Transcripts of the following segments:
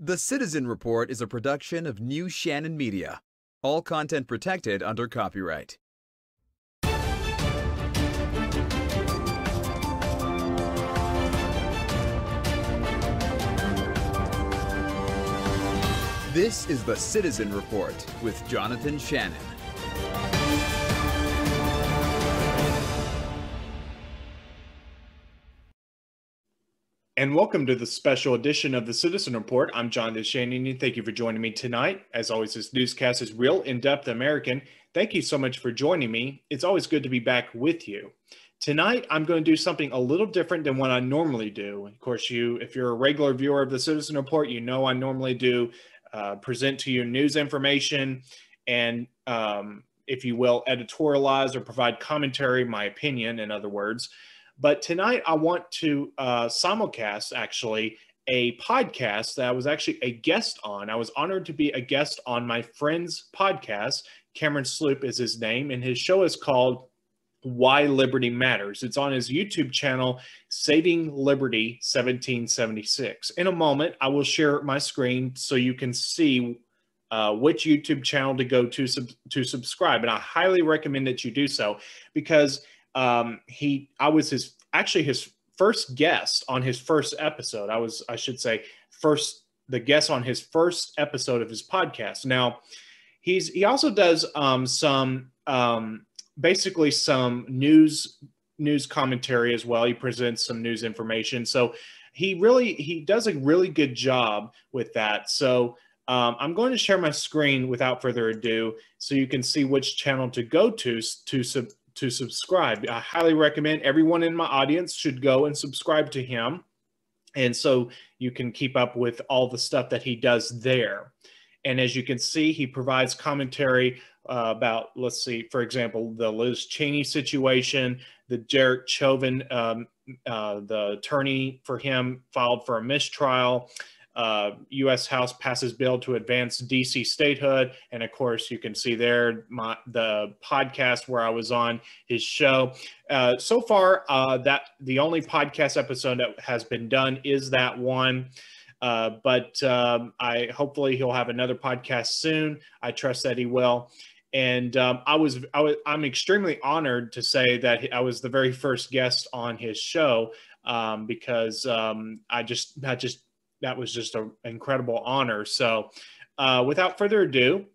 The Citizen Report is a production of New Shannon Media. All content protected under copyright. This is the Citizen Report with Jonathan Shannon. And welcome to the special edition of the Citizen Report. I'm Jonathan Shannon, and thank you for joining me tonight. As always, this newscast is real, in-depth American. Thank you so much for joining me. It's always good to be back with you. Tonight, I'm going to do something a little different than what I normally do. Of course, if you're a regular viewer of the Citizen Report, you know I normally do present to you news information and, if you will, editorialize or provide commentary, my opinion, in other words. But tonight I want to simulcast actually a podcast that I was actually a guest on. I was honored to be a guest on my friend's podcast. Cameron Sloop is his name, and his show is called Why Liberty Matters. It's on his YouTube channel, Saving Liberty 1776. In a moment, I will share my screen so you can see which YouTube channel to go to subscribe. And I highly recommend that you do so because I was his first guest on his first episode. The guest on his first episode of his podcast. Now, he also does basically some news commentary as well. He presents some news information. So he does a really good job with that. So I'm going to share my screen without further ado so you can see which channel to go to subscribe. I highly recommend everyone in my audience should go and subscribe to him. And so you can keep up with all the stuff that he does there. And as you can see, he provides commentary about, let's see, for example, the Liz Cheney situation, the Derek Chauvin, the attorney for him filed for a mistrial. U.S. House passes bill to advance D.C. statehood. And of course, you can see there the podcast where I was on his show. So far, that the only podcast episode that has been done is that one. But hopefully he'll have another podcast soon. I trust that he will. And I'm extremely honored to say that I was the very first guest on his show because that was just an incredible honor. So without further ado,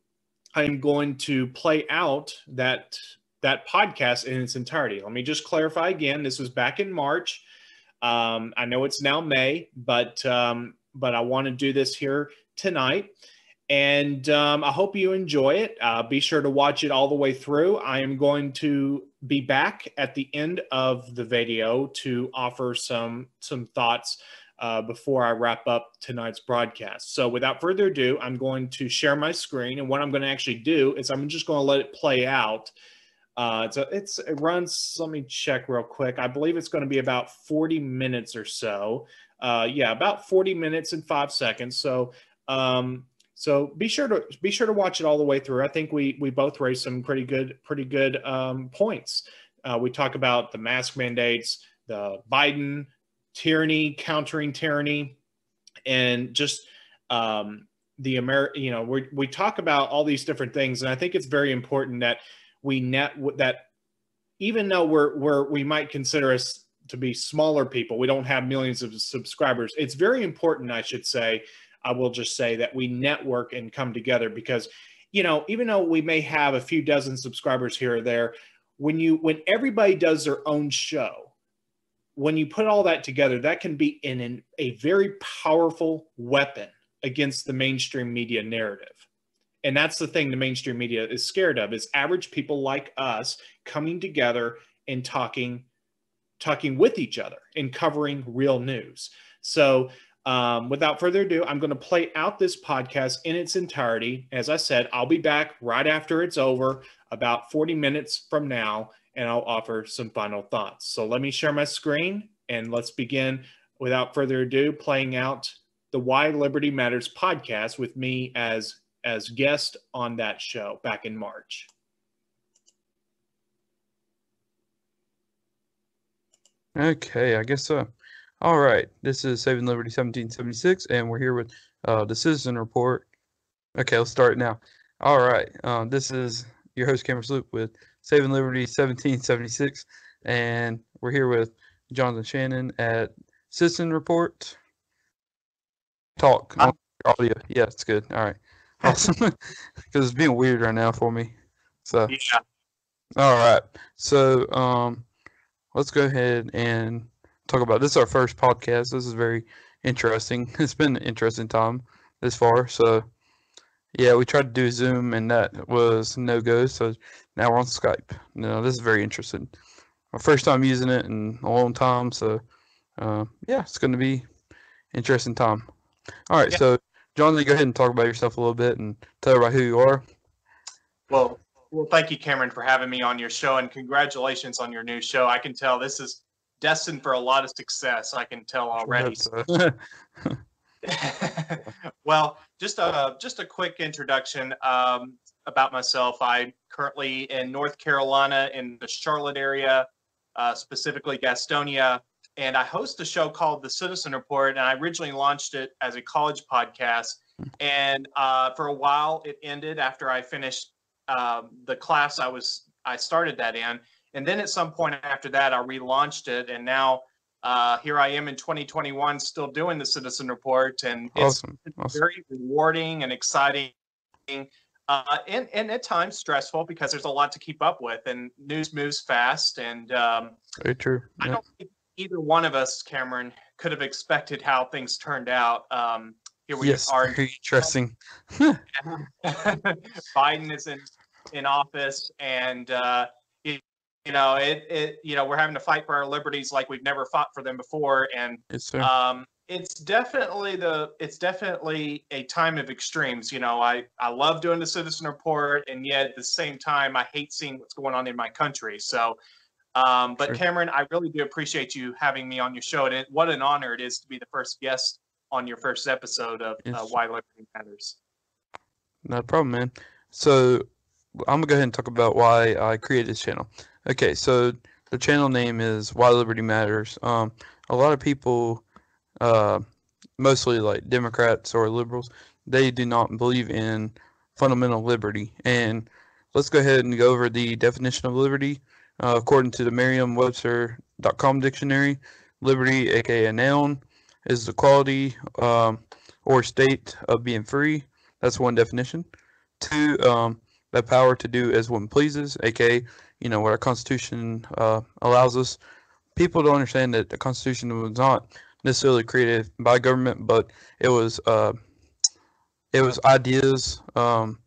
I'm going to play out that podcast in its entirety. Let me just clarify again. This was back in March. I know it's now May, but I want to do this here tonight. And I hope you enjoy it. Be sure to watch it all the way through. I am going to be back at the end of the video to offer some thoughts before I wrap up tonight's broadcast. So without further ado, I'm going to share my screen. And what I'm going to actually do is I'm just going to let it play out. It runs, let me check real quick. I believe it's going to be about 40 minutes or so. Yeah, about 40 minutes and 5 seconds. So be sure to watch it all the way through. I think we both raised some pretty good points. We talk about the mask mandates, the Biden tyranny, countering tyranny, and just we talk about all these different things. And I think it's very important that that even though we might consider us to be smaller people, we don't have millions of subscribers. It's very important, I will just say that we network and come together because, even though we may have a few dozen subscribers here or there, when everybody does their own show, when you put all that together, that can be a very powerful weapon against the mainstream media narrative. And that's the thing the mainstream media is scared of, is average people like us coming together and talking with each other and covering real news. So without further ado, I'm going to play out this podcast in its entirety. As I said, I'll be back right after it's over, about 40 minutes from now, and I'll offer some final thoughts. So let me share my screen and let's begin without further ado playing out the Why Liberty Matters podcast with me as guest on that show back in March. Okay, I guess All right, this is Saving Liberty 1776, and we're here with the Citizen Report. Okay, let's start now. All right, this is your host, Cameron Sloop, with Saving Liberty 1776, and we're here with Jonathan Shannon at Citizen Report. Talk on audio. Yeah, it's good. All right, awesome. Because it's being weird right now for me. So, Yeah. all right. So, let's go ahead and talk about this. Is our first podcast. This is very interesting. It's been an interesting time this far. So, yeah, we tried to do Zoom and that was no go. So now we're on Skype. No, this is very interesting. My first time using it in a long time. So, yeah, it's going to be interesting time. All right. Yeah. So, John, go ahead and talk about yourself a little bit and tell everybody who you are. Well, thank you, Cameron, for having me on your show, and congratulations on your new show. I can tell this is destined for a lot of success. I can tell already. So. Well, just a quick introduction about myself. I'm currently in North Carolina in the Charlotte area, specifically Gastonia, and I host a show called The Citizen Report. And I originally launched it as a college podcast, and for a while it ended after I finished the class I started that in, and then at some point after that I relaunched it, and now here I am in 2021 still doing the Citizen Report, and it's Awesome. very rewarding and exciting, and at times stressful because there's a lot to keep up with, and news moves fast, and Very true. I don't think either one of us, Cameron, could have expected how things turned out. Here we are. Very interesting. Biden is in office, and we're having to fight for our liberties like we've never fought for them before, and Yes, sir. it's definitely a time of extremes. I love doing the Citizen Report, and yet at the same time I hate seeing what's going on in my country. So but Sure. Cameron, I really do appreciate you having me on your show, and what an honor it is to be the first guest on your first episode of Why Liberty Matters. No problem, man. So I'm gonna go ahead and talk about why I created this channel. Okay, so the channel name is Why Liberty Matters. A lot of people, mostly like Democrats or liberals, they do not believe in fundamental liberty. And let's go ahead and go over the definition of liberty. According to the Merriam-Webster.com dictionary, liberty, aka a noun, is the quality or state of being free. That's one definition. Two, the power to do as one pleases, aka, what our Constitution allows us. People don't understand that the Constitution was not necessarily created by government, but it was ideas, in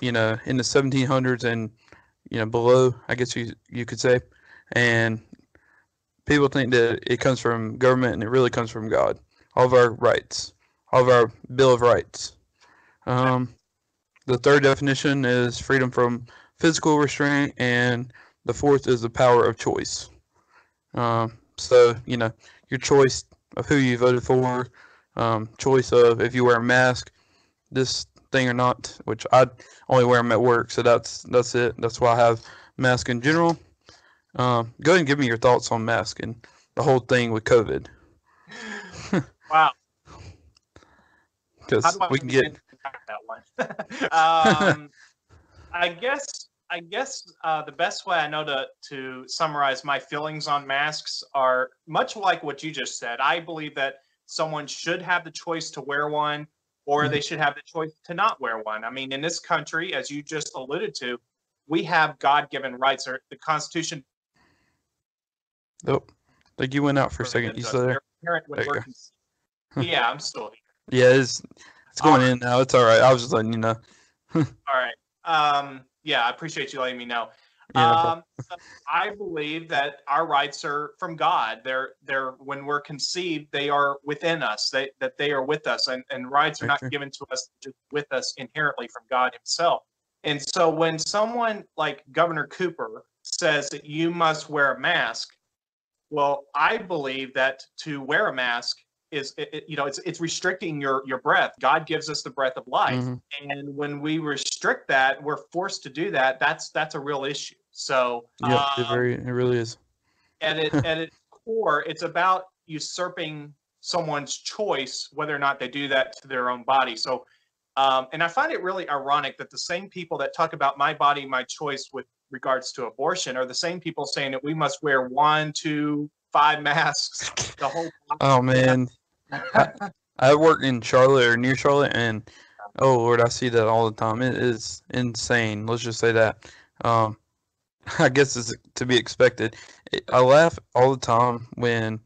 the 1700s and below, I guess you could say, and people think that it comes from government, and it really comes from God. All of our rights, all of our Bill of Rights. The third definition is freedom from physical restraint, and the fourth is the power of choice. So, your choice of who you voted for, choice of if you wear a mask, this thing or not, which I only wear them at work, so that's it. That's why I have mask in general. Go ahead and give me your thoughts on mask and the whole thing with COVID. Wow. Because we can get that one. I guess the best way I know to summarize my feelings on masks are much like what you just said. I believe that someone should have the choice to wear one, or they should have the choice to not wear one. I mean, in this country, as you just alluded to, we have God-given rights, or the Constitution. Oh, like you went out for a second. You still there? Yeah, I'm still here. Yeah, it's going in now. It's all right. I was just letting you know. All right. Yeah, I appreciate you letting me know. Yeah, so I believe that our rights are from God. They're when we're conceived, they are within us. They are with us, and rights are not given to us just with us inherently from God Himself. And so when someone like Governor Cooper says that you must wear a mask, well, I believe that to wear a mask is it's restricting your breath. God gives us the breath of life, and when we restrict that, we're forced to do that. That's a real issue. So yeah, it really is. At its core, it's about usurping someone's choice, whether or not they do that to their own body. So, and I find it really ironic that the same people that talk about my body, my choice with regards to abortion are the same people saying that we must wear 1, 2, 5 masks the whole time. Oh man, I work in Charlotte or near Charlotte, and oh Lord, I see that all the time. It is insane. Let's just say that. Um, I guess it's to be expected. I laugh all the time when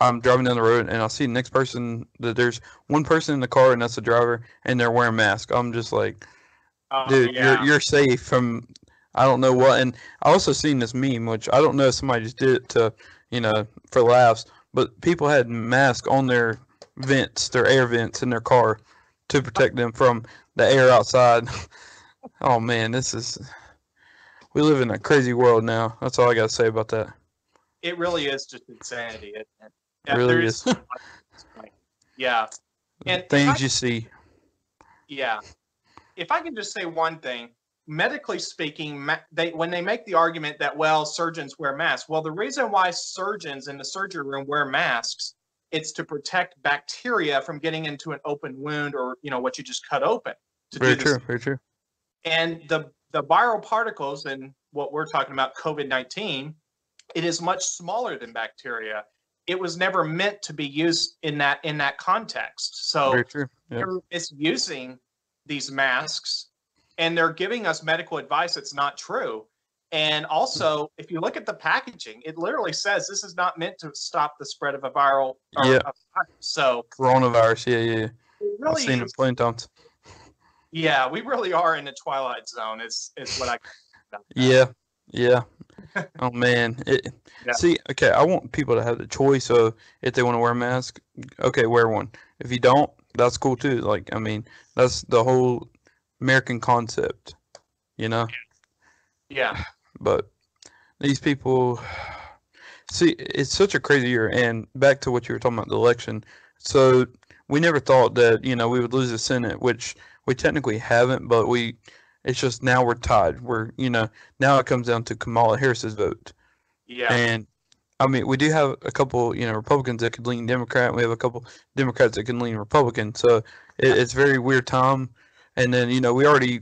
I'm driving down the road and I see the next person that there's one person in the car and that's the driver and they're wearing masks. I'm just like, dude, you're safe from I don't know what. And I also seen this meme, which I don't know if somebody just did it to, for laughs, but people had masks on their vents, their air vents in their car to protect them from the air outside. Oh man, we live in a crazy world now. That's all I got to say about that. It really is just insanity, isn't it? It really is. Yeah. And things you see. Yeah. If I can just say one thing, medically speaking, when they make the argument that, well, surgeons wear masks, well, the reason why surgeons in the surgery room wear masks, it's to protect bacteria from getting into an open wound or, what you just cut open. Very true. Very true. And the viral particles and what we're talking about, COVID-19, it is much smaller than bacteria. It was never meant to be used in that context. So very true. Yeah. They're misusing these masks and they're giving us medical advice that's not true. And also, if you look at the packaging, it literally says this is not meant to stop the spread of a viral. So coronavirus. Yeah. Really, I've seen it plenty of times. Yeah, we really are in the twilight zone. Is what I. Yeah. Oh man. See, okay, I want people to have the choice of if they want to wear a mask, okay, wear one. If you don't, that's cool too. Like, I mean, that's the whole American concept, Yeah. But these people, see, it's such a crazy year. And back to what you were talking about, the election. So we never thought that, we would lose the Senate, which we technically haven't, but it's just now we're tied. Now it comes down to Kamala Harris's vote. Yeah. And I mean, we do have a couple, Republicans that could lean Democrat. We have a couple Democrats that can lean Republican. So it's a very weird time. And then, we already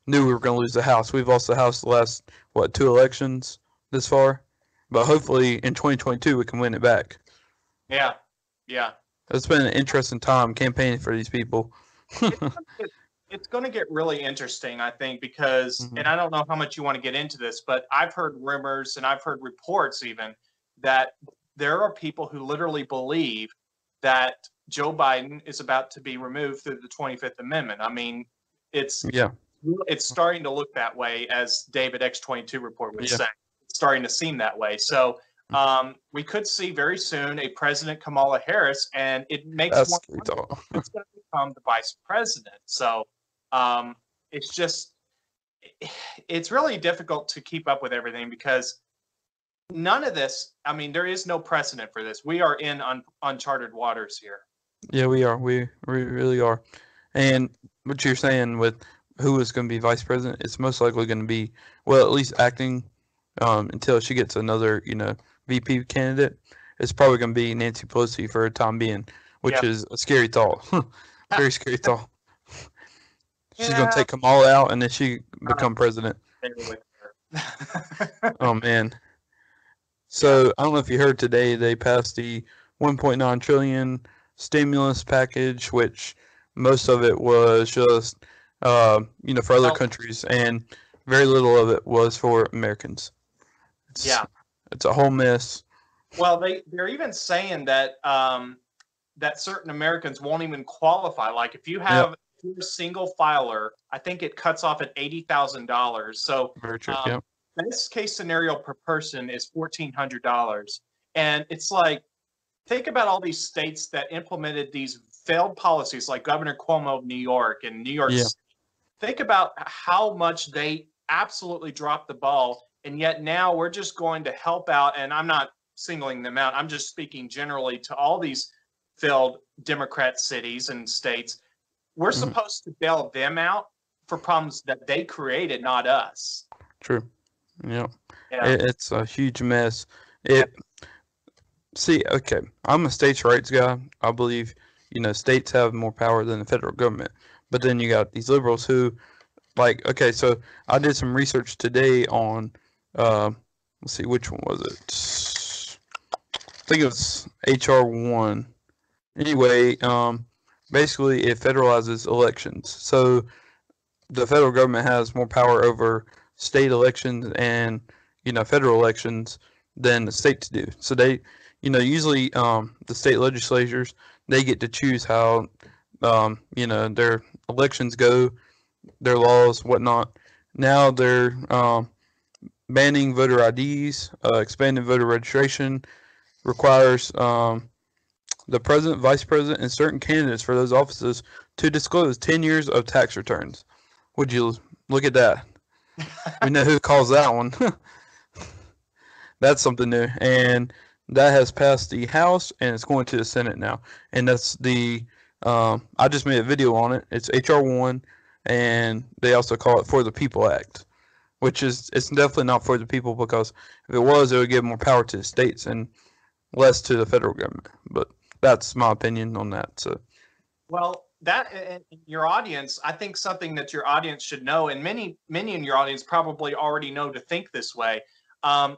knew we were going to lose the House. We've lost the House the last, 2 elections this far. But hopefully in 2022 we can win it back. Yeah. It's been an interesting time campaigning for these people. It's going to get really interesting, I think, because, and I don't know how much you want to get into this, but I've heard rumors and I've heard reports even that there are people who literally believe that Joe Biden is about to be removed through the 25th Amendment. I mean, it's starting to look that way, as David X22 report would say. It's starting to seem that way. So we could see very soon a President Kamala Harris, and it makes it's going to become the vice president. So it's really difficult to keep up with everything because none of this, I mean, there is no precedent for this. We are in uncharted waters here. Yeah, we are. We really are. And what you're saying with who is going to be vice president, it's most likely going to be, well, at least acting until she gets another, VP candidate. It's probably going to be Nancy Pelosi for a time being, which is a scary thought. Very scary thought. She's going to take Kamala out and then she become president. Oh, man. So I don't know if you heard today, they passed the 1.9 trillion stimulus package, which most of it was just, for other countries, and very little of it was for Americans. It's a whole mess. Well, they're even saying that that certain Americans won't even qualify. Like if you have if you're a single filer, I think it cuts off at $80,000. So very true. Best case scenario per person is $1,400. And it's like, think about all these states that implemented these failed policies, like Governor Cuomo of New York and New York City. Think about how much they absolutely dropped the ball. And yet now we're just going to help out. And I'm not singling them out. I'm just speaking generally to all these failed Democrat cities and states. We're supposed to bail them out for problems that they created, not us. True. Yeah. It's a huge mess. See, okay, I'm a states' rights guy. I believe, states have more power than the federal government. But then you got these liberals who, like, okay, so I did some research today on, uh, let's see, which one was it? I think it was HR 1. Anyway, basically it federalizes elections. So the federal government has more power over state elections and federal elections than the states do. So they, usually the state legislatures, they get to choose how their elections go, their laws, whatnot. Now they're banning voter IDs, expanding voter registration, requires the president, vice president, and certain candidates for those offices to disclose 10 years of tax returns. Would you look at that? We know who calls that one. That's something new. And that has passed the House and it's going to the Senate now. And that's I just made a video on it. It's HR 1, and they also call it For the People Act, which it's definitely not for the people, because if it was, it would give more power to the states and less to the federal government. But that's my opinion on that. So, well, that and your audience, I think something that your audience should know, and many in your audience probably already know to think this way.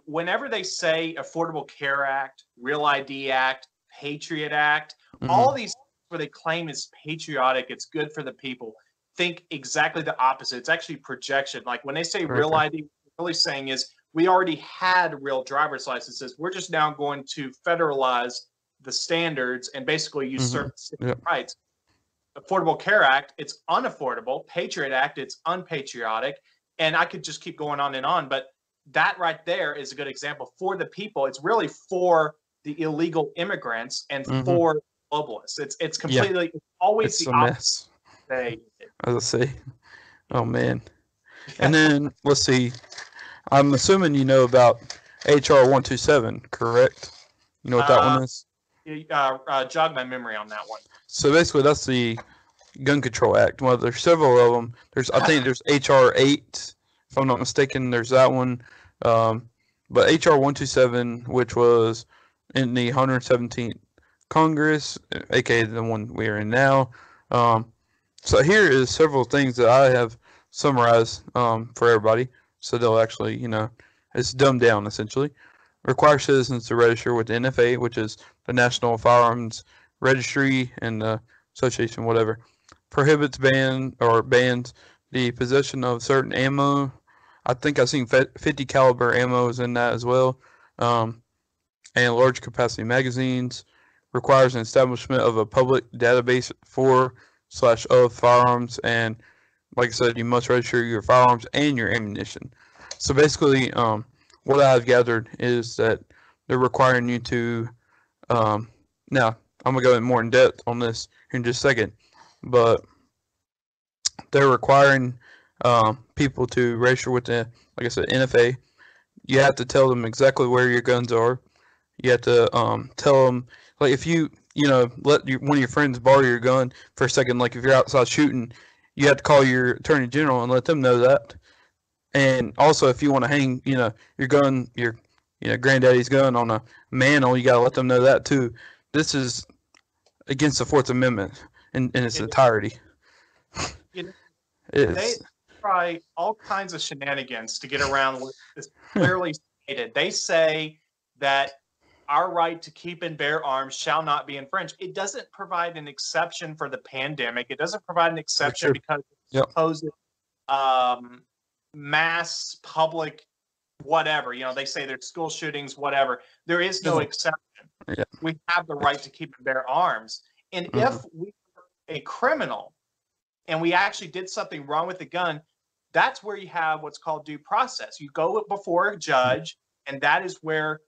Whenever they say Affordable Care Act, Real ID Act, Patriot Act, all these where they claim is patriotic, it's good for the people, think exactly the opposite. It's actually projection. Like when they say Real ID, what they're really saying is we already had real driver's licenses. We're just now going to federalize the standards and basically usurp civil rights. Affordable Care Act, it's unaffordable. Patriot Act, it's unpatriotic. And I could just keep going on and on, but that right there is a good example. For the people, it's really for the illegal immigrants and for globalists. It's completely, it's always it's the a opposite. mess. As I say, oh man. And then let's see. I'm assuming you know about HR 127, correct? You know what that one is? Jog my memory on that one. So basically, that's the Gun Control Act. Well, there's several of them. I think there's HR 8, if I'm not mistaken. There's that one. But HR 127, which was in the 117th Congress, aka the one we are in now. So here is several things that I have summarized for everybody, so they'll actually, it's dumbed down essentially. Require citizens to register with the NFA, which is the National Firearms Registry and the Association, whatever. Prohibits bans the possession of certain ammo. I think I've seen 50 caliber ammo is in that as well. And large capacity magazines. Requires an establishment of a public database for/of firearms, and like I said, you must register your firearms and your ammunition. So basically, what I've gathered is that they're requiring you to, now I'm gonna go in more in depth on this in just a second, but they're requiring people to register with the, like I said, NFA. You have to tell them exactly where your guns are. You have to tell them, like, if you let one of your friends borrow your gun for a second, like if you're outside shooting, you have to call your attorney general and let them know that. And also, if you want to hang, your gun, your granddaddy's gun on a mantle, you gotta let them know that too. This is against the Fourth Amendment in its entirety. They try all kinds of shenanigans to get around what is clearly stated. They say that our right to keep and bear arms shall not be infringed. It doesn't provide an exception for the pandemic. It doesn't provide an exception because it's supposed mass public whatever. They say there's school shootings, whatever. There is no exception. Yeah. We have the right to keep and bear arms. And if we were a criminal and we actually did something wrong with the gun, that's where you have what's called due process. You go before a judge, and that is where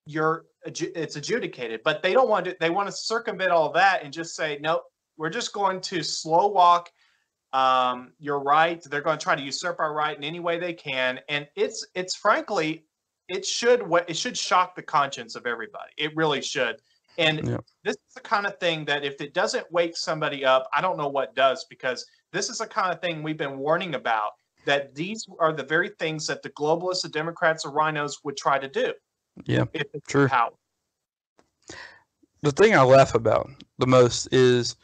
it's adjudicated. But they don't want to. They want to circumvent all that and just say, nope, we're just going to slow walk your right. They're going to try to usurp our right in any way they can, and it's frankly, it should shock the conscience of everybody. It really should. And this is the kind of thing that if it doesn't wake somebody up, I don't know what does, because this is the kind of thing we've been warning about, that these are the very things that the globalists, the Democrats, the rhinos would try to do. Yeah, if it's true. power. the thing I laugh about the most is,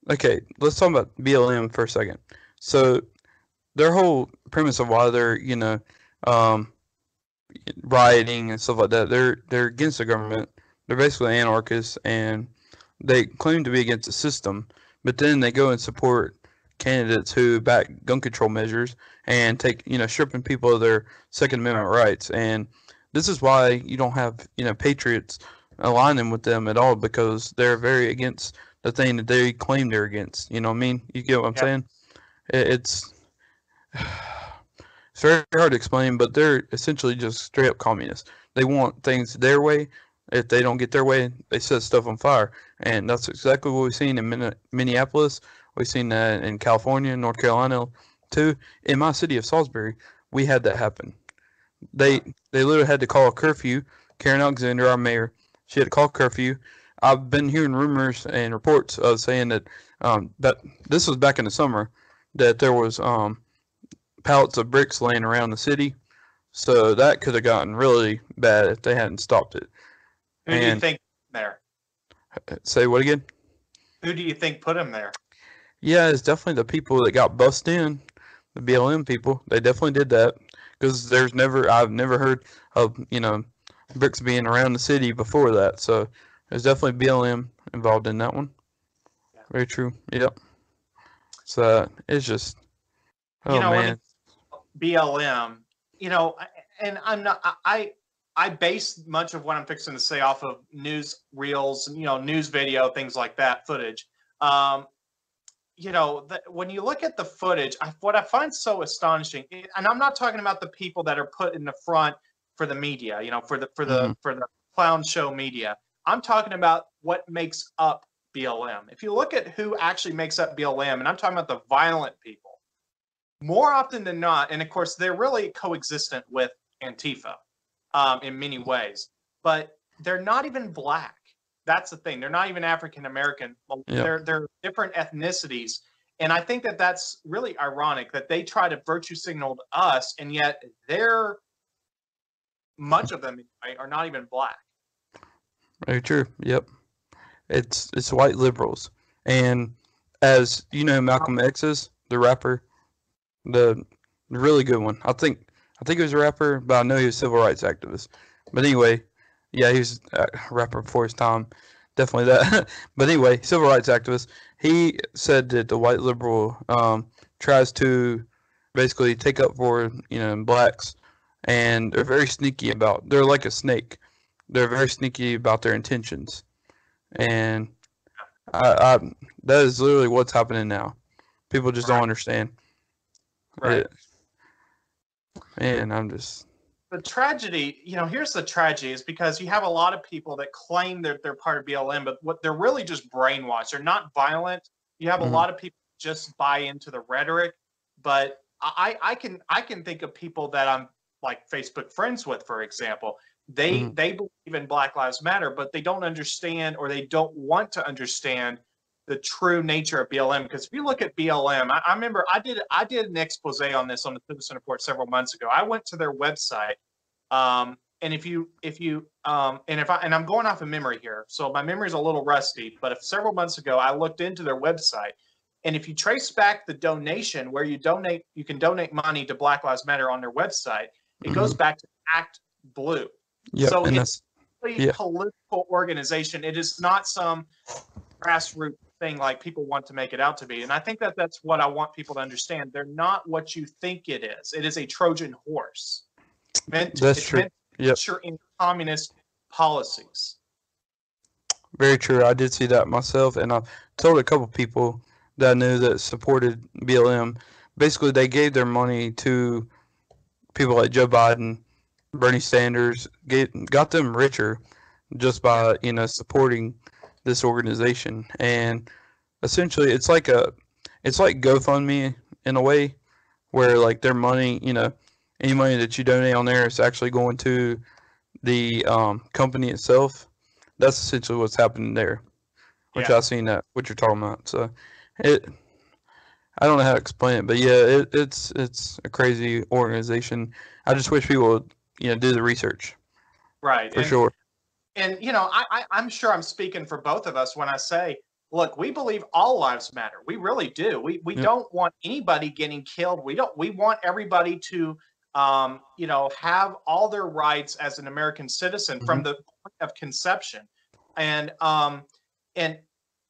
okay, let's talk about BLM for a second. So their whole premise of why they're, um, rioting and stuff like that, they're against the government. They're basically anarchists, and they claim to be against the system, but then they go and support candidates who back gun control measures and take, stripping people of their Second Amendment rights. And this is why you don't have, patriots aligning with them at all, because they're very against the thing that they claim they're against. You know what I mean? You get what I'm saying? It's it's very hard to explain, but they're essentially just straight up communists. They want things their way. If they don't get their way, they set stuff on fire. And that's exactly what we've seen in Minneapolis. We've seen that in California, North Carolina, too. In my city of Salisbury, we had that happen. They literally had to call a curfew. Karen Alexander, our mayor, she had to call curfew. I've been hearing rumors and reports of saying that this was back in the summer, that there was pallets of bricks laying around the city. So that could have gotten really bad if they hadn't stopped it. Who do you think there? Say what again? Who do you think put him there? Yeah, it's definitely the people that got bussed in, the BLM people. They definitely did that, because I've never heard of, bricks being around the city before that. So there's definitely BLM involved in that one. Yeah. Very true. Yep. So it's just, man. BLM, and I'm not, I base much of what I'm fixing to say off of news reels, news video, things like that, footage. When you look at the footage, what I find so astonishing, and I'm not talking about the people that are put in the front for the media, for the clown show media. I'm talking about what makes up BLM. If you look at who actually makes up BLM, and I'm talking about the violent people, more often than not, and of course they're really coexistent with Antifa in many ways, but they're not even black. That's the thing. They're not even African American. Yep. They're different ethnicities. And I think that that's really ironic that they try to virtue signal to us, and yet much of them are not even black. Very true. Yep. It's white liberals. And as you know, Malcolm X is the rapper, the really good one. I think he was a rapper, but I know he was a civil rights activist. But anyway, yeah, he was a rapper before his time. Definitely that. But anyway, civil rights activist. He said that the white liberal tries to basically take up for, blacks, and they're very sneaky they're like a snake. They're very sneaky about their intentions. And that is literally what's happening now. People just don't understand. Right. Man, I'm just... The tragedy, here's the tragedy, is because you have a lot of people that claim that they're part of BLM, but what they're really just brainwashed. They're not violent. You have a lot of people just buy into the rhetoric, but I can think of people that I'm like Facebook friends with, for example. They believe in Black Lives Matter, but they don't understand, or they don't want to understand, the true nature of BLM. Because if you look at BLM, I remember I did an expose on this on the Citizen Report several months ago. I went to their website, and I'm going off of memory here, so my memory is a little rusty. But several months ago, I looked into their website, and if you trace back the donation, where you can donate money to Black Lives Matter on their website, it goes back to Act Blue. Yep, so it's a political organization. It is not some grassroots thing like people want to make it out to be. And I think that that's what I want people to understand. They're not what you think it is. It is a Trojan horse. That's true. Yep. In communist policies. Very true. I did see that myself, and I've told a couple people that I knew that supported BLM. Basically, they gave their money to people like Joe Biden, Bernie Sanders, got them richer just by supporting this organization. And essentially it's like GoFundMe in a way, where like their money, any money that you donate on there is actually going to the company itself. That's essentially what's happening there, which I've seen that what you're talking about. So I don't know how to explain it, but yeah, it's a crazy organization. I just wish people would do the research. Right. For sure. And I'm sure I'm speaking for both of us when I say, look, we believe all lives matter. We really do. We Yep. don't want anybody getting killed. We want everybody to have all their rights as an American citizen from the point of conception. And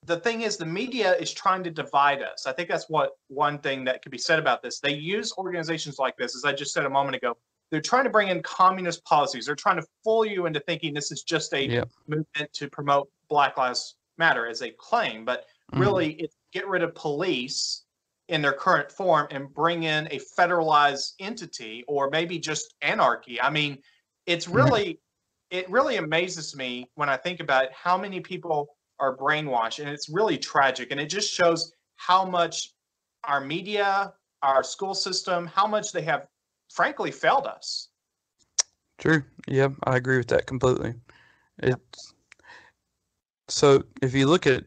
the thing is, the media is trying to divide us. I think that's one thing that could be said about this. They use organizations like this, as I just said a moment ago. They're trying to bring in communist policies. They're trying to fool you into thinking this is just a movement to promote Black Lives Matter, as they claim. But really, it's get rid of police in their current form and bring in a federalized entity, or maybe just anarchy. I mean, it really amazes me when I think about it, how many people are brainwashed, and it's really tragic. And it just shows how much our media, our school system, how much they have frankly failed us. True. Yeah, I agree with that completely. It's so if you look at,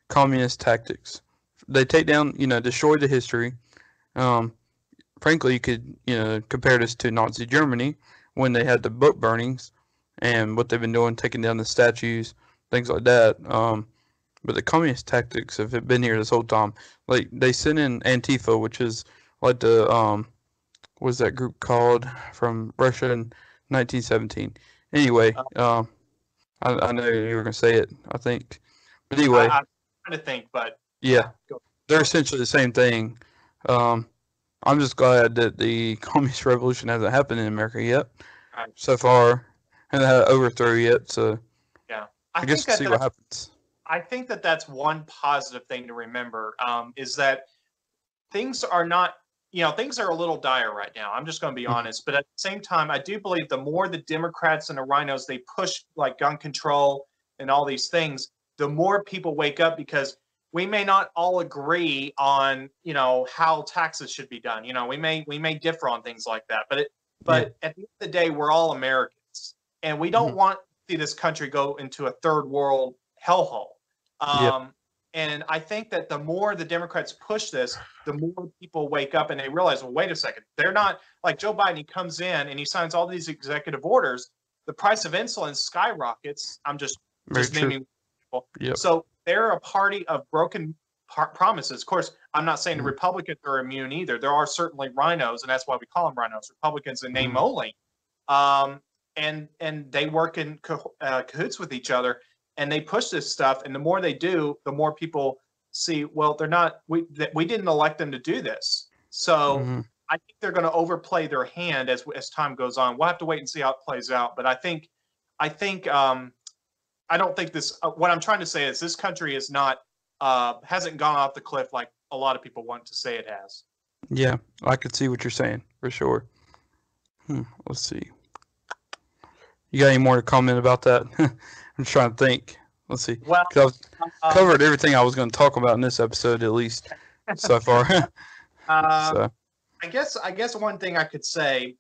communist tactics, they take down, destroy the history. Frankly, you could, compare this to Nazi Germany when they had the book burnings and what they've been doing, taking down the statues, things like that. But the communist tactics have been here this whole time. Like, they sent in Antifa, which is like the what's that group called from Russia in 1917? Anyway, I know you were gonna say it, I think, but anyway, I'm trying to think, but yeah, they're essentially the same thing. I'm just glad that the communist revolution hasn't happened in America yet, so far, and had an overthrow yet. So yeah, I guess we'll see what happens. I think that that's one positive thing to remember, is that things are not, things are a little dire right now. I'm just going to be honest. But at the same time, I do believe the more the Democrats and the rhinos, they push like gun control and all these things, the more people wake up, because we may not all agree on, how taxes should be done. We may differ on things like that. But at the end of the day, we're all Americans, and we don't want to see this country go into a third world hellhole. And I think that the more the Democrats push this, the more people wake up and they realize, well, wait a second. They're not like Joe Biden. He comes in and he signs all these executive orders. The price of insulin skyrockets. I'm just naming people. So they're a party of broken promises. Of course, I'm not saying the Republicans are immune either. There are certainly rhinos, and that's why we call them rhinos. Republicans in name only. And they work in cahoots with each other. And they push this stuff, and the more they do, the more people see, well, we didn't elect them to do this. So I think they're going to overplay their hand as time goes on. We'll have to wait and see how it plays out. But I don't think this, what I'm trying to say is this country is not, hasn't gone off the cliff like a lot of people want to say it has. Yeah, I could see what you're saying for sure. Let's see. You got any more to comment about that? I'm trying to think. Let's see. Well, I've covered everything I was going to talk about in this episode, at least so far. I guess one thing I could say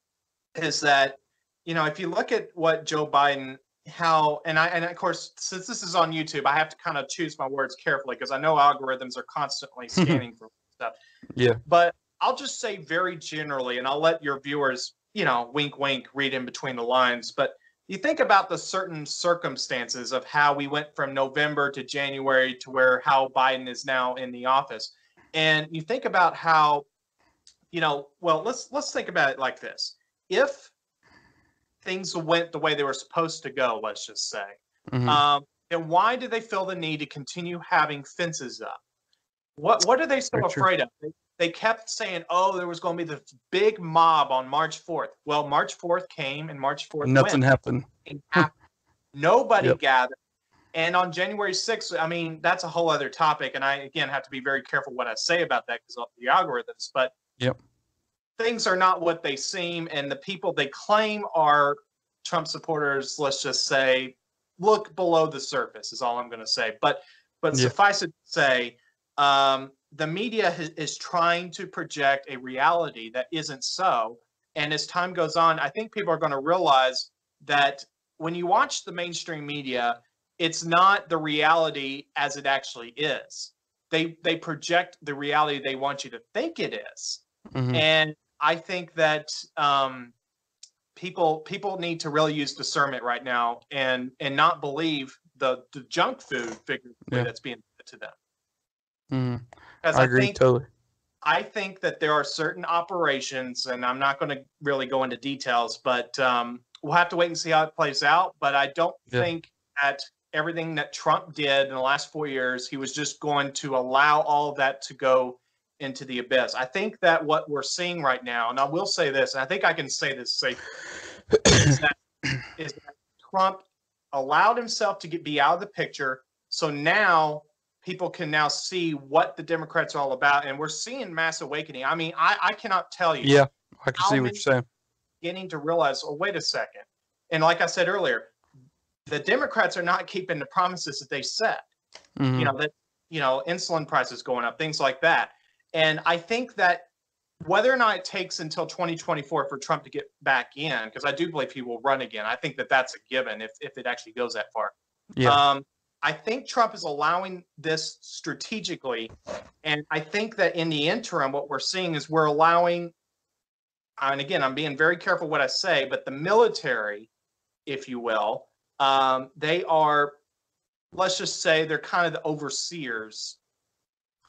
is that, if you look at what Joe Biden, and of course, since this is on YouTube, I have to kind of choose my words carefully because I know algorithms are constantly scanning for stuff. Yeah. But I'll just say very generally, and I'll let your viewers, wink, wink, read in between the lines. But you think about the certain circumstances of how we went from November to January to how Biden is now in the office. And you think about how, let's think about it like this. If things went the way they were supposed to go, let's just say, then why do they feel the need to continue having fences up? What are they so afraid of? They kept saying, oh, there was going to be this big mob on March 4th. Well, March 4th came and March 4th Nothing happened. Nobody gathered. And on January 6th, I mean, that's a whole other topic. And I, again, have to be very careful what I say about that because of the algorithms. But things are not what they seem. And the people they claim are Trump supporters, let's just say, look below the surface is all I'm going to say. But suffice it to say, the media is trying to project a reality that isn't so. And as time goes on, I think people are going to realize that when you watch the mainstream media, it's not the reality as it actually is. They project the reality they want you to think it is. And I think that people need to really use discernment right now and not believe the junk food figuratively that's being fed to them. Mm-hmm. I agree totally. I think that there are certain operations, and I'm not going to really go into details, but we'll have to wait and see how it plays out. But I don't think that everything that Trump did in the last 4 years, he was just going to allow all of that to go into the abyss. I think that what we're seeing right now, and I will say this, and I think I can say this safely, is that Trump allowed himself to be out of the picture. So now people can now see what the Democrats are all about, and we're seeing mass awakening. I mean, I cannot tell you. Yeah, I can see what you're saying. Beginning to realize, oh, wait a second. And like I said earlier, the Democrats are not keeping the promises that they set. Mm-hmm. Insulin prices going up, things like that. And I think that whether or not it takes until 2024 for Trump to get back in, because I do believe he will run again. I think that that's a given if it actually goes that far. Yeah. I think Trump is allowing this strategically. And I think that in the interim, what we're seeing is we're allowing, and again, I'm being very careful what I say, but the military, if you will, they are, let's just say they're kind of the overseers.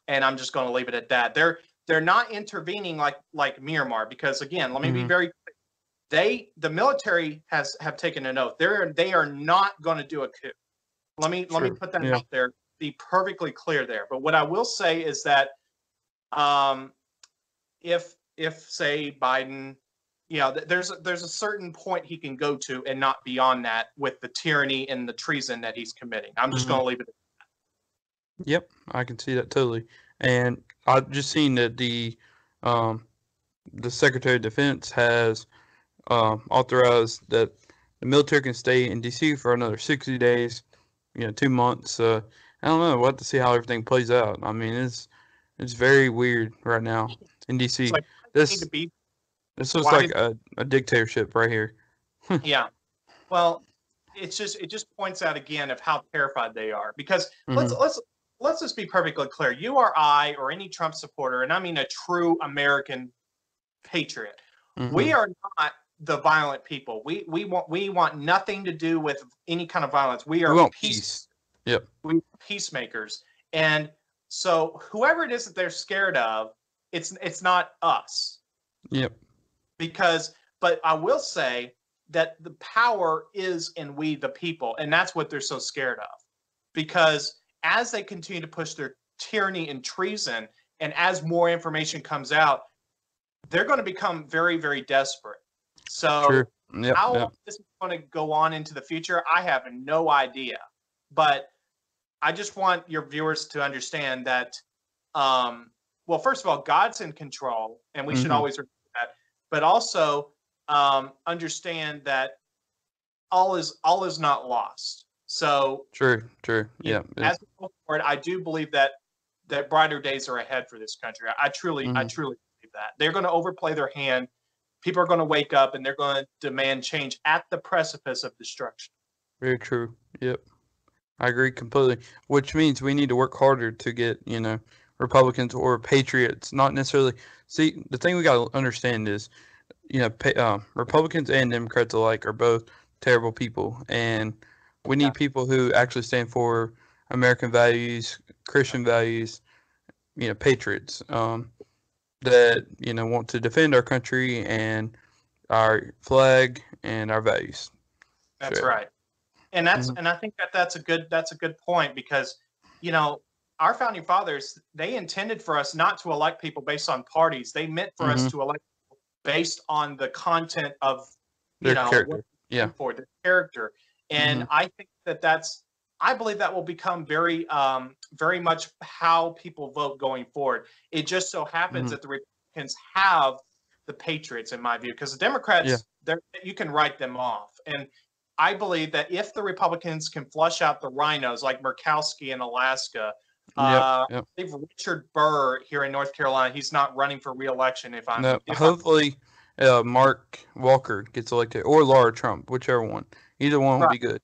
And I'm just going to leave it at that. They're not intervening like Myanmar, because again, let me be very clear. The military have taken an oath. They are not going to do a coup. Let me put that out there, be perfectly clear there. But what I will say is that if say Biden, there's a certain point he can go to and not beyond that with the tyranny and the treason that he's committing. I'm just going to leave it at that. Yep, I can see that totally. And I've just seen that the Secretary of Defense has authorized that the military can stay in D.C. for another 60 days, 2 months. I don't know. We'll have to see how everything plays out. I mean, it's very weird right now in D.C. Like, this looks like a dictatorship right here. Yeah. Well, it just points out again of how terrified they are, because let's just be perfectly clear. You or I or any Trump supporter, and I mean a true American patriot, we are not the violent people. We want nothing to do with any kind of violence. We are peace. Yep. We peacemakers. And so whoever it is that they're scared of, it's not us. Yep. But I will say that the power is in we the people, and that's what they're so scared of. Because as they continue to push their tyranny and treason, and as more information comes out, they're going to become very, very desperate. So how long this is going to go on into the future, I have no idea. But I just want your viewers to understand that, well, first of all, God's in control, and we should always remember that. But also understand that all is not lost. So true. Yeah. As we go forward, I do believe that brighter days are ahead for this country. I truly believe that. They're going to overplay their hand. People are going to wake up, and they're going to demand change at the precipice of destruction. Very true. Yep. I agree completely. Which means we need to work harder to get, Republicans or patriots, not necessarily. See, the thing we got to understand is, Republicans and Democrats alike are both terrible people, and we need people who actually stand for American values, Christian values, patriots, that, want to defend our country and our flag and our values. That's right. And and I think that's a good point, because, our founding fathers, they intended for us not to elect people based on parties. They meant for us to elect people based on the content of their character. For their character. And I think I believe that will become very, very much how people vote going forward. It just so happens that the Republicans have the patriots, in my view, because the Democrats, you can write them off. And I believe that if the Republicans can flush out the rhinos like Murkowski in Alaska, Richard Burr here in North Carolina, he's not running for re-election. Hopefully Mark Walker gets elected, or Laura Trump, whichever one. Either one would be good.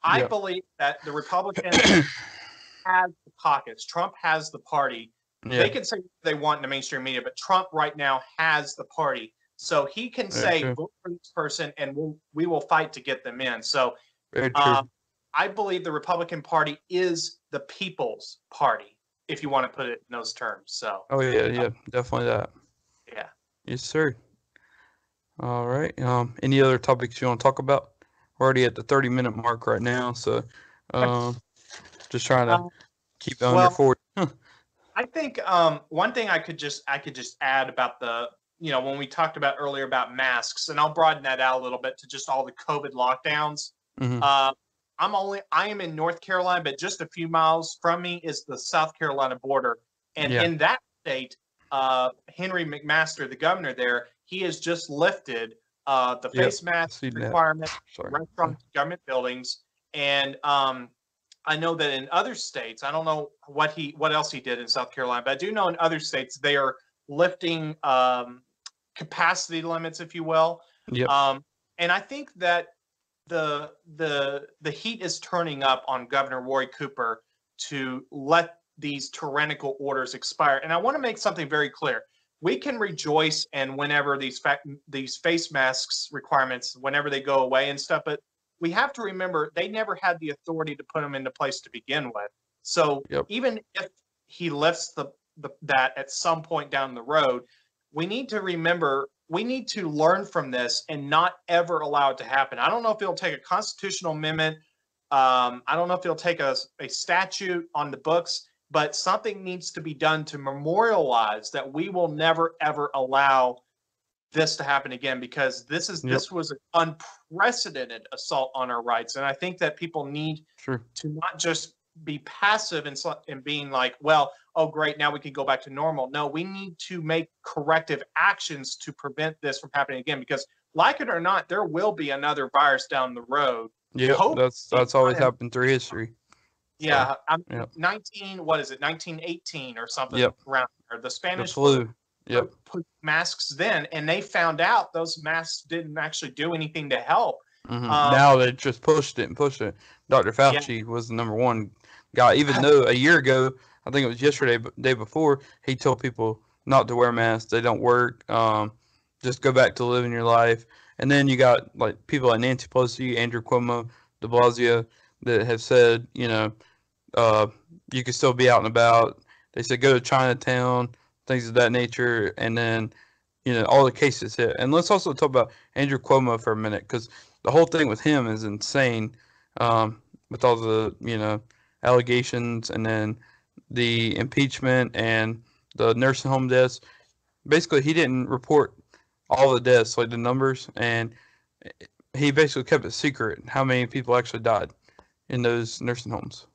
I believe that the Republicans have the pockets. Trump has the party. They can say what they want in the mainstream media, but Trump right now has the party. So he can Very say, true. vote for this person, and we will fight to get them in. So Very true. I believe the Republican Party is the people's party, if you want to put it in those terms. So, Oh yeah, definitely that. yeah. Yes, sir. All right. Any other topics you want to talk about? We're already at the 30-minute mark right now, so just trying to keep it under Well, 40. I think one thing I could just add about the, when we talked about earlier about masks, and I'll broaden that out a little bit to just all the COVID lockdowns. Mhm. I am in North Carolina, but just a few miles from me is the South Carolina border, and Yeah. in that state, Henry McMaster, the governor there, he has just lifted the Yep, face I mask seen that. requirement, Sorry. restaurants, government buildings, and I know that in other states, I don't know what else he did in South Carolina, but I do know in other states they are lifting capacity limits, if you will. Yep. And I think that the heat is turning up on Governor Roy Cooper to let these tyrannical orders expire. And I want to make something very clear. We can rejoice and whenever these face masks requirements, whenever they go away and stuff, but we have to remember they never had the authority to put them into place to begin with. So Yep. even if he lifts that at some point down the road, we need to remember we need to learn from this and not ever allow it to happen. I don't know if it'll take a constitutional amendment. I don't know if it'll take a statute on the books, but something needs to be done to memorialize that we will never ever allow this to happen again, because this was an unprecedented assault on our rights. And I think that people need Sure. to not just be passive and being like, well, oh great, now we can go back to normal. No, we need to make corrective actions to prevent this from happening again, because like it or not, there will be another virus down the road. Yep. That's always happened through history. Yeah, I'm Yep. 1918 or something Yep. around there. The The Spanish flu. Yep. put masks then, and they found out those masks didn't actually do anything to help. Now they just pushed it and pushed it. Dr. Fauci was the number one guy, even though a year ago, I think it was yesterday, but day before, he told people not to wear masks. They don't work. Just go back to living your life. And then you got like people like Nancy Pelosi, Andrew Cuomo, De Blasio that have said, you can still be out and about. They said go to Chinatown, things of that nature, and then all the cases hit. And let's also talk about Andrew Cuomo for a minute, because the whole thing with him is insane, with all the allegations and then the impeachment and the nursing home deaths. Basically, he didn't report all the deaths, like the numbers, and he basically kept it secret how many people actually died in those nursing homes.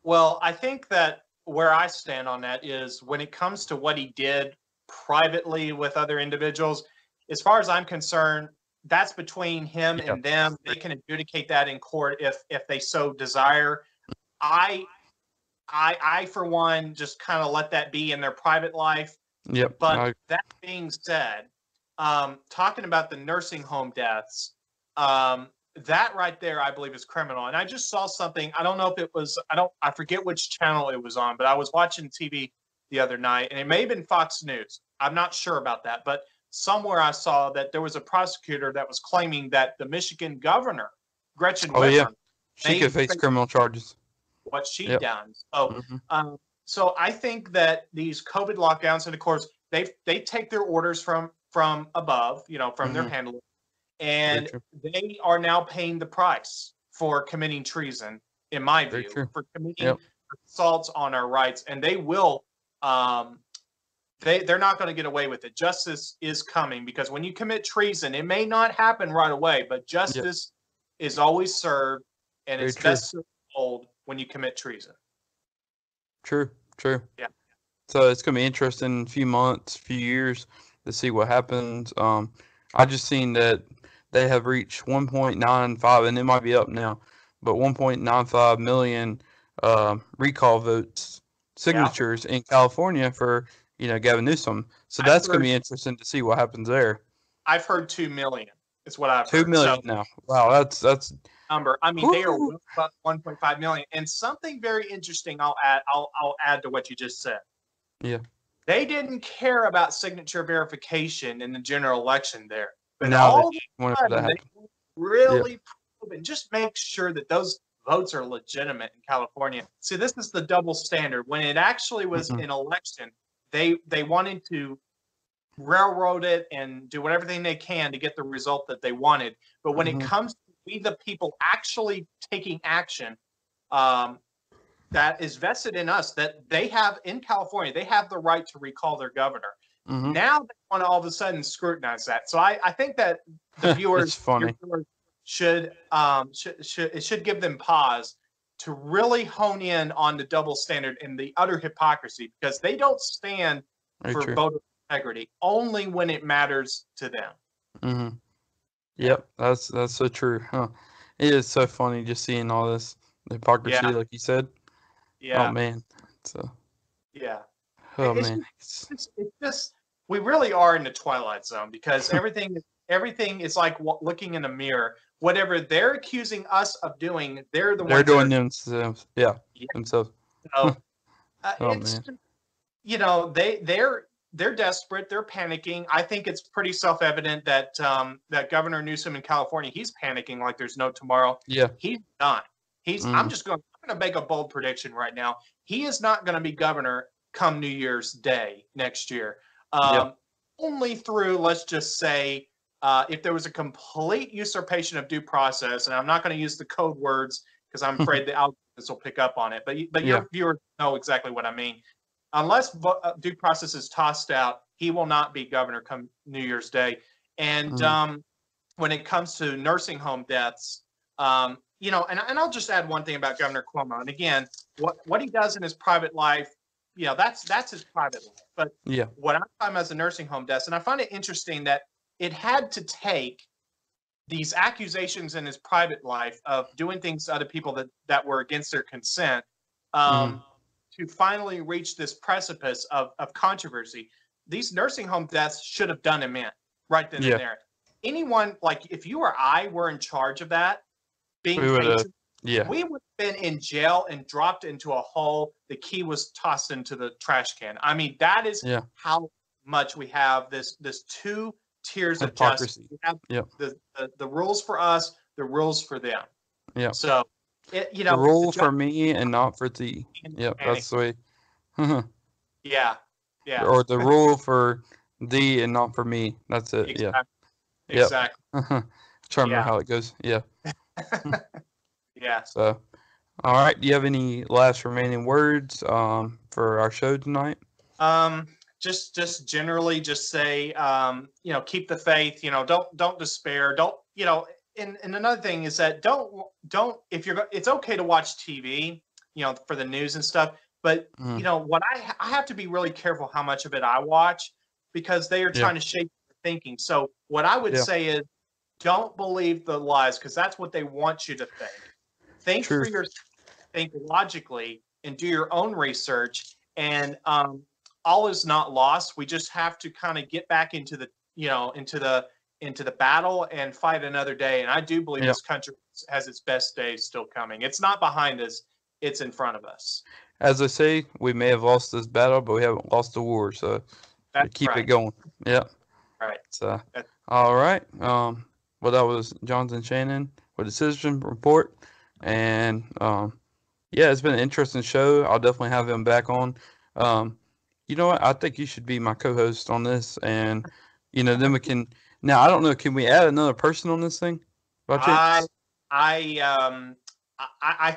Well, I think that where I stand on that is when it comes to what he did privately with other individuals, as far as I'm concerned, that's between him and them. They can adjudicate that in court if they so desire. I for one just kind of let that be in their private life. Yep. But that being said, talking about the nursing home deaths, that right there, I believe, is criminal. And I just saw something. I don't know if it was, I forget which channel it was on, but I was watching TV the other night, and it may have been Fox News. I'm not sure about that, but somewhere I saw that there was a prosecutor that was claiming that the Michigan governor, Gretchen Whitmer, she could face criminal charges. What she done. So, so I think that these COVID lockdowns, and of course, they take their orders from above, from their handlers. And they are now paying the price for committing treason, in my view, for committing assaults on our rights. And they will, they're not going to get away with it. Justice is coming, because when you commit treason, it may not happen right away, but justice is always served, and it's best served when you commit treason. True. Yeah. So it's going to be interesting in a few months, few years to see what happens. I just seen that they have reached 1.95, and it might be up now, but 1.95 million recall votes, signatures in California for Gavin Newsom. So that's going to be interesting to see what happens there. I've heard 2 million. Is what I've 2 heard. million now. Wow, that's number. I mean, they are about 1.5 million. And something very interesting I'll add to what you just said. Yeah. They didn't care about signature verification in the general election there. But Now all they of wanted a for that sudden, to they happen. really prove and just make sure that those votes are legitimate in California. See, this is the double standard. When it actually was Mhm. an election, they wanted to railroad it and do everything they can to get the result that they wanted. But when it Mhm. comes to we the people actually taking action, um, that is vested in us, that they have in California, they have the right to recall their governor. Mhm. Now they want to all of a sudden scrutinize that. So I think that the viewers, It's funny. your viewers should give them pause to really hone in on the double standard and the utter hypocrisy, because they don't stand Very for true. voter integrity only when it matters to them. Mhm. Yeah. Yep, that's so true. Huh. It is so funny just seeing all this hypocrisy, Yeah, like you said. Oh yeah, man. So. yeah. Oh It's man. it's just we really are in the twilight zone, because everything is like looking in a mirror. Whatever they're accusing us of doing, they're the They're ones that doing are. themselves. Yeah, Yeah. themselves. So Oh it's man. they're desperate. They're panicking. I think it's pretty self-evident that that Governor Newsom in California, he's panicking like there's no tomorrow. Yeah. He's done. I'm Mm. just going. I'm going to make a bold prediction right now. He is not going to be governor come New Year's Day next year. Yep. Only through, let's just say, if there was a complete usurpation of due process, and I'm not going to use the code words because I'm afraid the algorithms will pick up on it. But Yeah. your viewers know exactly what I mean. Unless due process is tossed out, he will not be governor come New Year's Day. And Mm. when it comes to nursing home deaths, and I'll just add one thing about Governor Cuomo. And again, what he does in his private life, that's his private life. But Yeah. what I'm talking about is the nursing home deaths, and I find it interesting that it had to take these accusations in his private life of doing things to other people that were against their consent, Mm. to finally reach this precipice of controversy. These nursing home deaths should have done him in right then and Yeah. there. Anyone, like if you or I were in charge of that, being We would have. faced, Yeah. we would have been in jail and dropped into a hole. The key was tossed into the trash can. I mean, that is Yeah. how much we have this two tiers of justice. Hypocrisy. We have Yep. the rules for us, the rules for them. Yep. So, The the rule for justice me and not for thee. and Yep. panic. That's the way. Yeah, yeah, Or the rule for thee and not for me. That's it. Yeah. exactly, Yep. exactly. Trying to remember Yeah, how it goes. Yeah. yeah. So, all right. Do you have any last remaining words for our show tonight? Just generally, just say, keep the faith. Don't despair. Don't, And another thing is that don't if you're it's okay to watch TV, for the news and stuff. But Mm. what I have to be really careful how much of it I watch, because they are Yeah. trying to shape your thinking. So what I would Yeah. say is, don't believe the lies, because that's what they want you to think. Think for Truth. yourself, think logically, and do your own research. And all is not lost. We just have to kind of get back into the into the battle and fight another day. And I do believe Yeah. this country has its best days still coming. It's not behind us; it's in front of us. As I say, we may have lost this battle, but we haven't lost the war. So That's keep it right. going. Yep. Right. So, That's all right. Well, that was Jonathan Shannon with the Citizen Report, and yeah, it's been an interesting show. I'll definitely have him back on. You know what? I think you should be my co-host on this, and then we can. Now, I don't know. Can we add another person on this thing? By I chance? I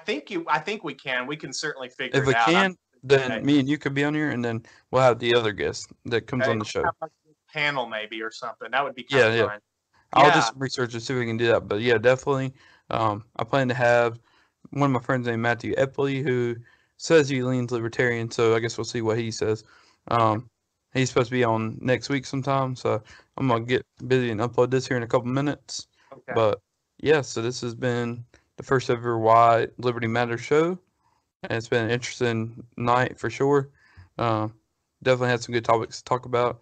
think we can. We can certainly figure If we it out. can, then Okay. me and you could be on here, and then we'll have the other guest that comes Okay, on the show. have like a panel maybe or something. That would be kind Yeah, of yeah. fun. I'll do Yeah. some research and see if we can do that. But yeah, definitely. I plan to have one of my friends named Matthew Epley, who says he leans libertarian. So I guess we'll see what he says. He's supposed to be on next week sometime. So I'm gonna get busy and upload this here in a couple minutes. Okay. But yeah, so this has been the first ever Why Liberty Matters show, and it's been an interesting night for sure. Definitely had some good topics to talk about.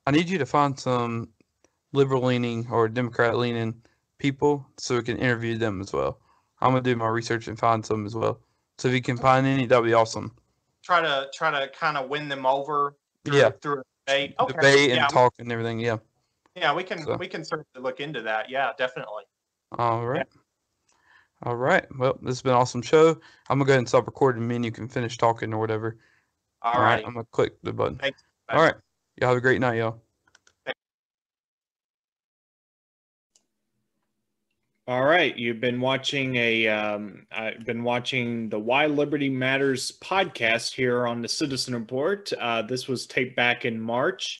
I need you to find some liberal leaning or Democrat leaning people so we can interview them as well. I'm gonna do my research and find some as well. So if you can find any, that'd be awesome. Try to kind of win them over. Yeah. through a debate. Okay. Debate and Yeah. talk and everything. Yeah. Yeah, we can So. we can certainly look into that. Yeah, definitely. All right. All right. Well, this has been an awesome show. I'm gonna go ahead and stop recording, and then you can finish talking or whatever. All right. right. I'm gonna click the button. Thanks. All right. Y'all have a great night, y'all. All right, you've been watching I've been watching the Why Liberty Matters podcast here on the Citizen Report. This was taped back in March,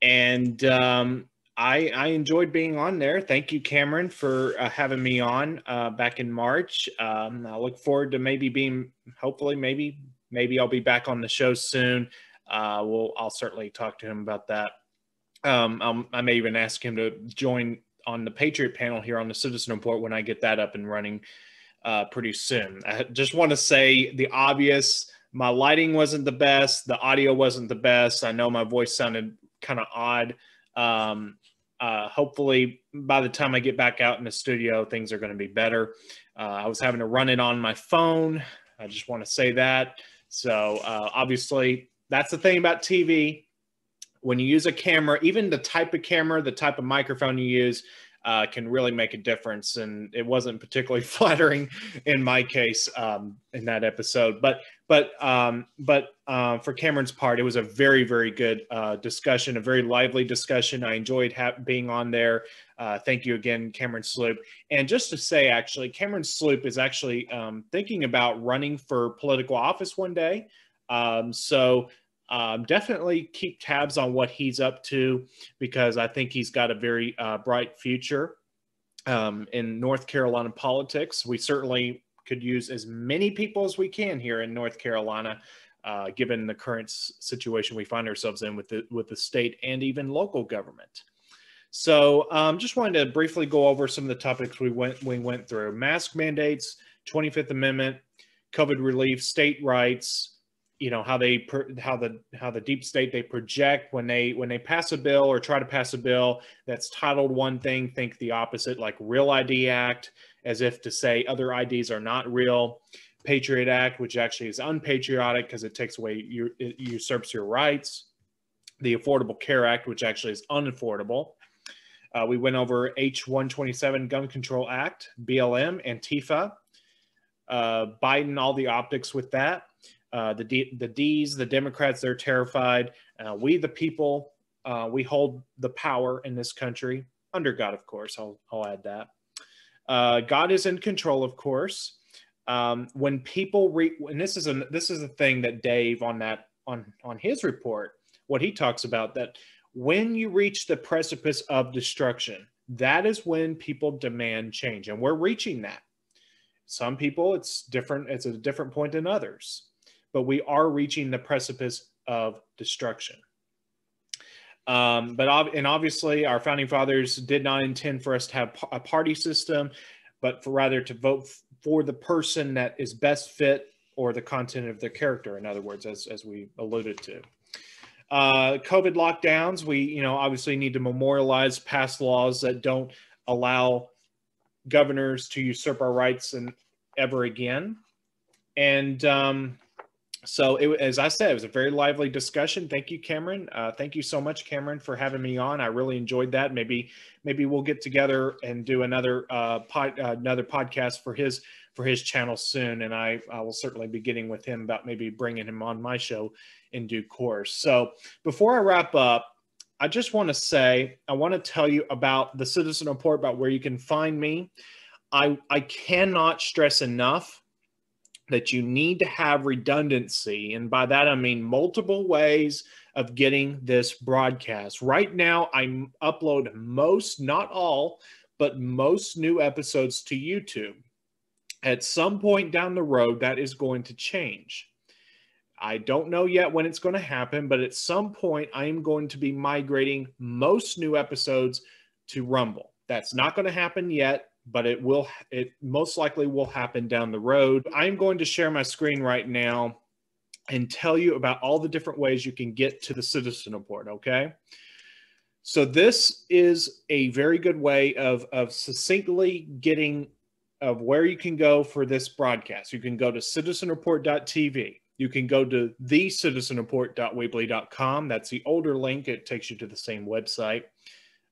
and I enjoyed being on there. Thank you, Cameron, for having me on back in March. I look forward to hopefully, maybe I'll be back on the show soon. I'll certainly talk to him about that. I may even ask him to join on the Patriot panel here on the Citizen Report when I get that up and running pretty soon. I just want to say the obvious. My lighting wasn't the best. The audio wasn't the best. I know my voice sounded kind of odd. Hopefully by the time I get back out in the studio, things are going to be better. I was having to run it on my phone. I just want to say that. So obviously that's the thing about TV. When you use a camera, even the type of camera, the type of microphone you use can really make a difference. And it wasn't particularly flattering in my case in that episode. But for Cameron's part, it was a very, very good discussion, a very lively discussion. I enjoyed being on there. Thank you again, Cameron Sloop. And just to say, actually, Cameron Sloop is actually thinking about running for political office one day. Definitely keep tabs on what he's up to, because I think he's got a very bright future in North Carolina politics. We certainly could use as many people as we can here in North Carolina, given the current situation we find ourselves in with the state and even local government. So just wanted to briefly go over some of the topics we went through: mask mandates, 25th Amendment, COVID relief, state rights. You know, how the deep state, they project when they pass a bill or try to pass a bill that's titled one thing, think the opposite, like Real ID Act, as if to say other IDs are not real. Patriot Act, which actually is unpatriotic because it takes away it usurps your rights. The Affordable Care Act, which actually is unaffordable. We went over H-127 Gun Control Act, BLM, Antifa, Biden, all the optics with that. The D's, the Democrats, they're terrified. We, the people, we hold the power in this country, under God, of course. I'll add that. God is in control, of course. When people and this is a thing that Dave on his report, what he talks about, that when you reach the precipice of destruction, that is when people demand change, and we're reaching that. Some people, it's different. It's a different point than others. But we are reaching the precipice of destruction. And obviously, our founding fathers did not intend for us to have a party system, but rather to vote for the person that is best fit, or the content of their character, in other words, as we alluded to. COVID lockdowns, we obviously need to memorialize past laws that don't allow governors to usurp our rights ever again. And so, as I said, it was a very lively discussion. Thank you, Cameron. Thank you so much, Cameron, for having me on. I really enjoyed that. Maybe we'll get together and do another podcast for his channel soon. And I will certainly be getting with him about maybe bringing him on my show in due course. So, before I wrap up, I just want to tell you about the Citizen Report, about where you can find me. I cannot stress enough that you need to have redundancy. And by that, I mean multiple ways of getting this broadcast. Right now, I upload most, not all, but most new episodes to YouTube. At some point down the road, that is going to change. I don't know yet when it's going to happen, but at some point, I am going to be migrating most new episodes to Rumble. That's not going to happen yet, but it most likely will happen down the road. I'm going to share my screen right now and tell you about all the different ways you can get to the Citizen Report, okay? So this is a very good way of succinctly getting of where you can go for this broadcast. You can go to citizenreport.tv. you can go to thecitizenreport.weebly.com. That's the older link. It takes you to the same website.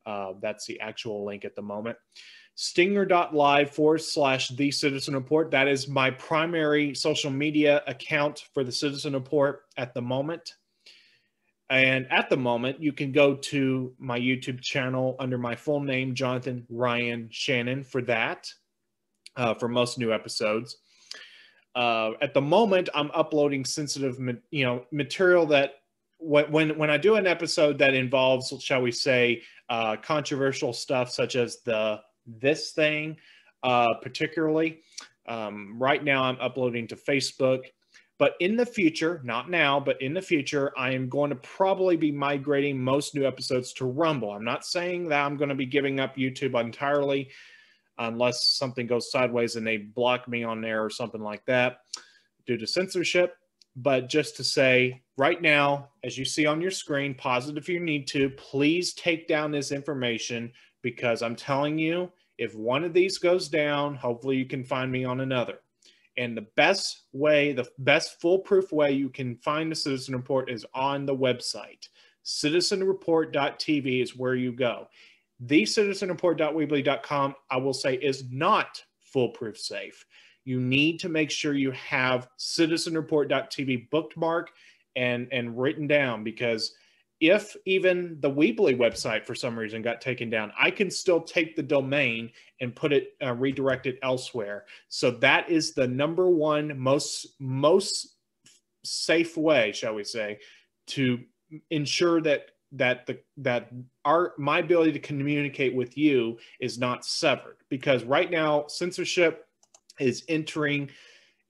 That's the actual link at the moment. Stinger.live/The Citizen Report. That is my primary social media account for the Citizen Report at the moment. And at the moment, you can go to my YouTube channel under my full name, Jonathan Ryan Shannon, for that, for most new episodes. At the moment, I'm uploading sensitive, material that when I do an episode that involves, shall we say, controversial stuff such as this thing, particularly. Right now, I'm uploading to Facebook. But in the future, not now, but in the future, I am going to probably be migrating most new episodes to Rumble. I'm not saying that I'm going to be giving up YouTube entirely unless something goes sideways and they block me on there or something like that due to censorship. But just to say, right now, as you see on your screen, pause it if you need to, please take down this information, because I'm telling you, if one of these goes down, hopefully you can find me on another. And the best way, the best foolproof way you can find the Citizen Report is on the website. Citizenreport.tv is where you go. TheCitizenReport.weebly.com, I will say, is not foolproof safe. You need to make sure you have citizenreport.tv bookmarked and written down, because if even the Weebly website for some reason got taken down, I can still take the domain and put it, redirect it elsewhere. So that is the number one most safe way, shall we say, to ensure that my ability to communicate with you is not severed. Because right now, censorship is entering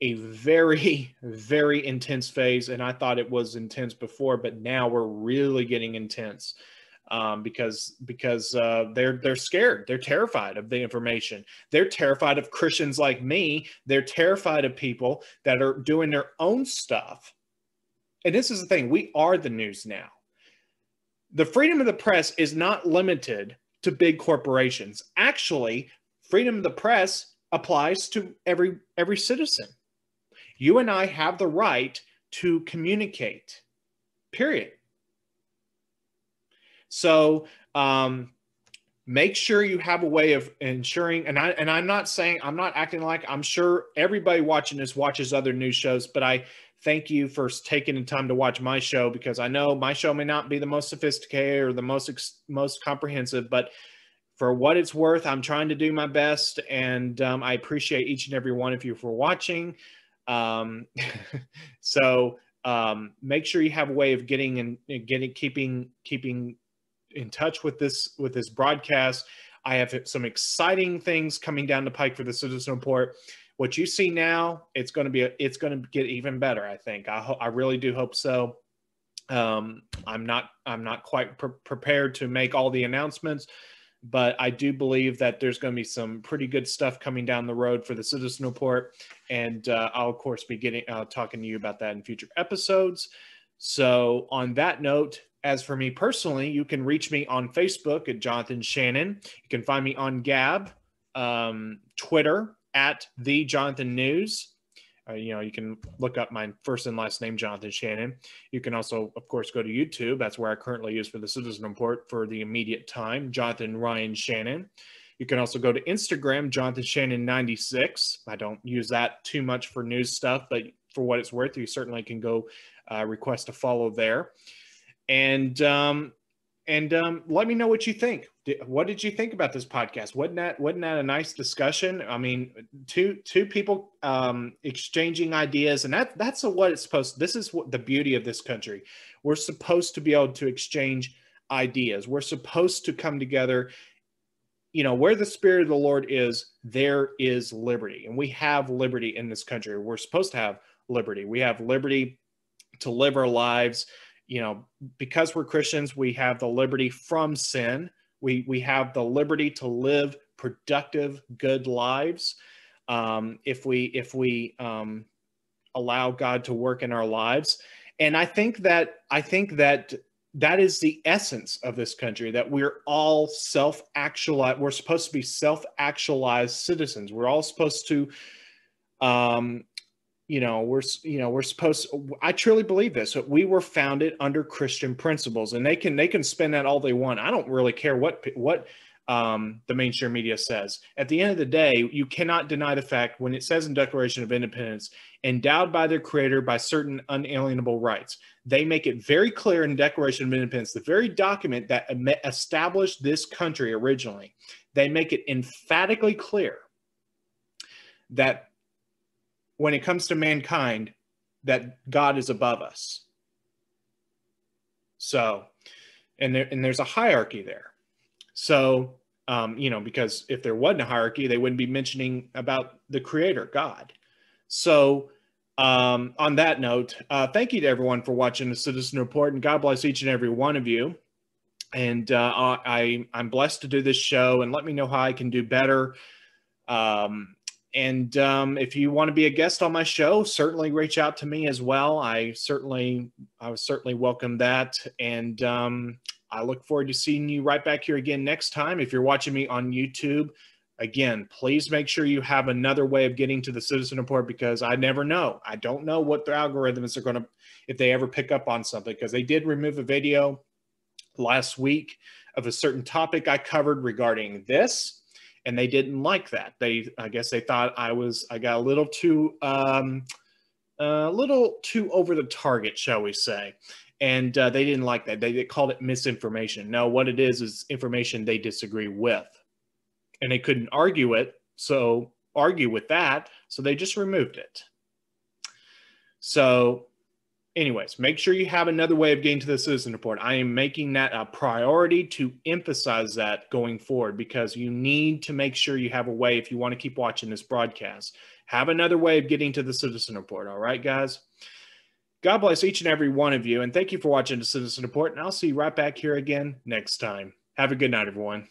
a very, very intense phase. And I thought it was intense before, but now we're really getting intense because they're scared. They're terrified of the information. They're terrified of Christians like me. They're terrified of people that are doing their own stuff. And this is the thing. We are the news now. The freedom of the press is not limited to big corporations. Actually, freedom of the press applies to every citizen. You and I have the right to communicate, period. So make sure you have a way of ensuring, and I'm not saying, I'm not acting like, I'm sure everybody watching this watches other news shows, but I thank you for taking the time to watch my show, because I know my show may not be the most sophisticated or the most comprehensive, but for what it's worth, I'm trying to do my best, and I appreciate each and every one of you for watching. So make sure you have a way of keeping in touch with this broadcast. I have some exciting things coming down the pike for the Citizen Report. What you see now, it's going to get even better. I think. I really do hope so. I'm not quite prepared to make all the announcements, but I do believe that there's going to be some pretty good stuff coming down the road for the Citizen Report. And I'll, of course, be talking to you about that in future episodes. So on that note, as for me personally, you can reach me on Facebook at Jonathan Shannon. You can find me on Gab, Twitter at The Jonathan News. You can look up my first and last name, Jonathan Shannon. You can also, of course, go to YouTube. That's where I currently use for the Citizen Report for the immediate time, Jonathan Ryan Shannon. You can also go to Instagram, Jonathan Shannon 96. I don't use that too much for news stuff, but for what it's worth, you certainly can go request a follow there. And let me know what you think. What did you think about this podcast? Wasn't that a nice discussion? I mean, two people exchanging ideas, and that's what it's supposed to. This is what the beauty of this country. We're supposed to be able to exchange ideas. We're supposed to come together. Where the Spirit of the Lord is, there is liberty, and we have liberty in this country. We're supposed to have liberty. We have liberty to live our lives. Because we're Christians, we have the liberty from sin. We have the liberty to live productive, good lives. If we allow God to work in our lives. And I think that is the essence of this country, that we're all self-actualized. We're supposed to be self-actualized citizens. We're all supposed to we're supposed, I truly believe this. We were founded under Christian principles, and they can spin that all they want. I don't really care what the mainstream media says. At the end of the day, you cannot deny the fact when it says in Declaration of Independence, endowed by their creator by certain unalienable rights. They make it very clear in Declaration of Independence, the very document that established this country originally, they make it emphatically clear that when it comes to mankind, that God is above us. So, and there's a hierarchy there. So, because if there wasn't a hierarchy, they wouldn't be mentioning about the creator, God. So, on that note, thank you to everyone for watching the Citizen Report, and God bless each and every one of you. And I'm blessed to do this show, and let me know how I can do better. If you want to be a guest on my show, certainly reach out to me as well. I would certainly welcome that. And I look forward to seeing you right back here again next time. If you're watching me on YouTube, again, please make sure you have another way of getting to the Citizen Report, because I never know. I don't know what the algorithms are going to, if they ever pick up on something, because they did remove a video last week of a certain topic I covered regarding this, and they didn't like that. I guess they thought I got a little too over the target, shall we say. And they didn't like that. They called it misinformation. No, what it is information they disagree with. And they couldn't argue with that, so they just removed it. So anyways, make sure you have another way of getting to the Citizen Report. I am making that a priority to emphasize that going forward, because you need to make sure you have a way, if you want to keep watching this broadcast, have another way of getting to the Citizen Report. All right, guys? God bless each and every one of you, and thank you for watching the Citizen Report, and I'll see you right back here again next time. Have a good night, everyone.